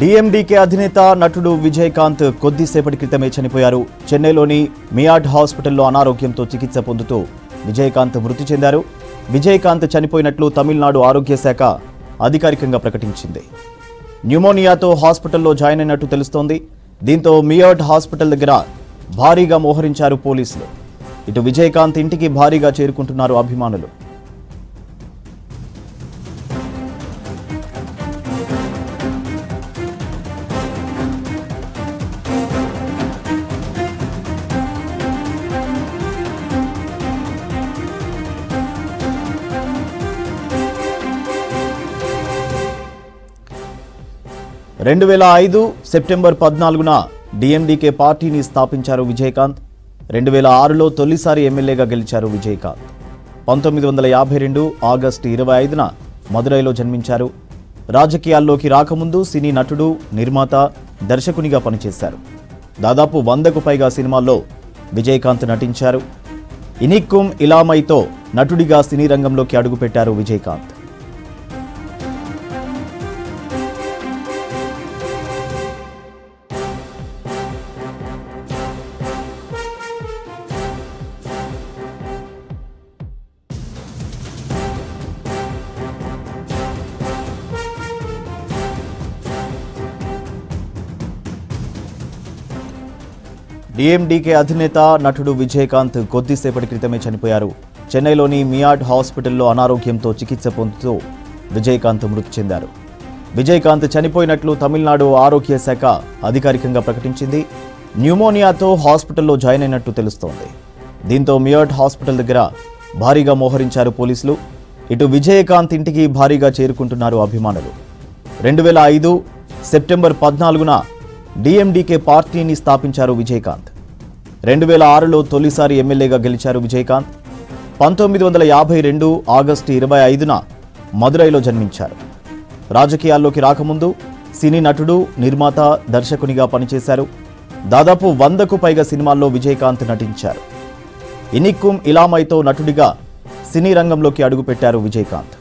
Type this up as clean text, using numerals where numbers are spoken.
DMDK అధినేత నటుడు విజయకాంత్ కొద్దిసేపటి క్రితమే చనిపోయారు. చెన్నైలోని మియాడ్ హాస్పిటల్లో అనారోగ్యంతో చికిత్స పొందుతూ విజయకాంత్ మృతి చెందారు. విజయకాంత్ చనిపోయినట్లు తమిళనాడు ఆరోగ్య శాఖ అధికారికంగా ప్రకటించింది. న్యూమోనియాతో హాస్పిటల్లో జాయిన్ అయినట్టు తెలుస్తోంది. దీంతో మియాడ్ హాస్పిటల్ దగ్గర భారీగా మోహరించారు పోలీసులు. ఇటు విజయకాంత్ ఇంటికి భారీగా చేరుకుంటున్నారు అభిమానులు. సెప్టెంబర్ 14న డిఎండికే పార్టీని స్థాపించారు విజయకాంత్. 2006లో తొలిసారి ఎమ్మెల్యేగా గెలిచారు విజయకాంత్. 1952 ఆగస్టు 25న మదురైలో జన్మించారు. రాజకీయాల్లోకి రాకముందు సినీ నటుడు, నిర్మాత, దర్శకునిగా పనిచేశారు. దాదాపు 100కు పైగా సినిమాల్లో విజయకాంత్ నటించారు. ఇనిక్కుం ఇలామైతో నటుడిగా సినీ రంగంలోకి అడుగుపెట్టారు విజయకాంత్. డిఎండికే అధినేత నటుడు విజయకాంత్ కొద్దిసేపటి క్రితమే చనిపోయారు. చెన్నైలోని మియాడ్ హాస్పిటల్లో అనారోగ్యంతో చికిత్స పొందుతూ విజయకాంత్ మృతి చెందారు. విజయకాంత్ చనిపోయినట్లు తమిళనాడు ఆరోగ్య శాఖ అధికారికంగా ప్రకటించింది. న్యూమోనియాతో హాస్పిటల్లో జాయిన్ అయినట్టు తెలుస్తోంది. దీంతో మియాడ్ హాస్పిటల్ దగ్గర భారీగా మోహరించారు పోలీసులు. ఇటు విజయకాంత్ ఇంటికి భారీగా చేరుకుంటున్నారు అభిమానులు. 2005 సెప్టెంబర్ 14న డిఎండికే పార్టీని స్థాపించారు విజయకాంత్. 2006లో తొలిసారి ఎమ్మెల్యేగా గెలిచారు విజయకాంత్. 1952 ఆగస్టు 25న మదురైలో జన్మించారు. రాజకీయాల్లోకి రాకముందు సినీ నటుడు, నిర్మాత, దర్శకునిగా పనిచేశారు. దాదాపు 100కు పైగా సినిమాల్లో విజయకాంత్ నటించారు. ఇనిక్కుం ఇలామైతో నటుడిగా సినీ రంగంలోకి అడుగుపెట్టారు విజయకాంత్.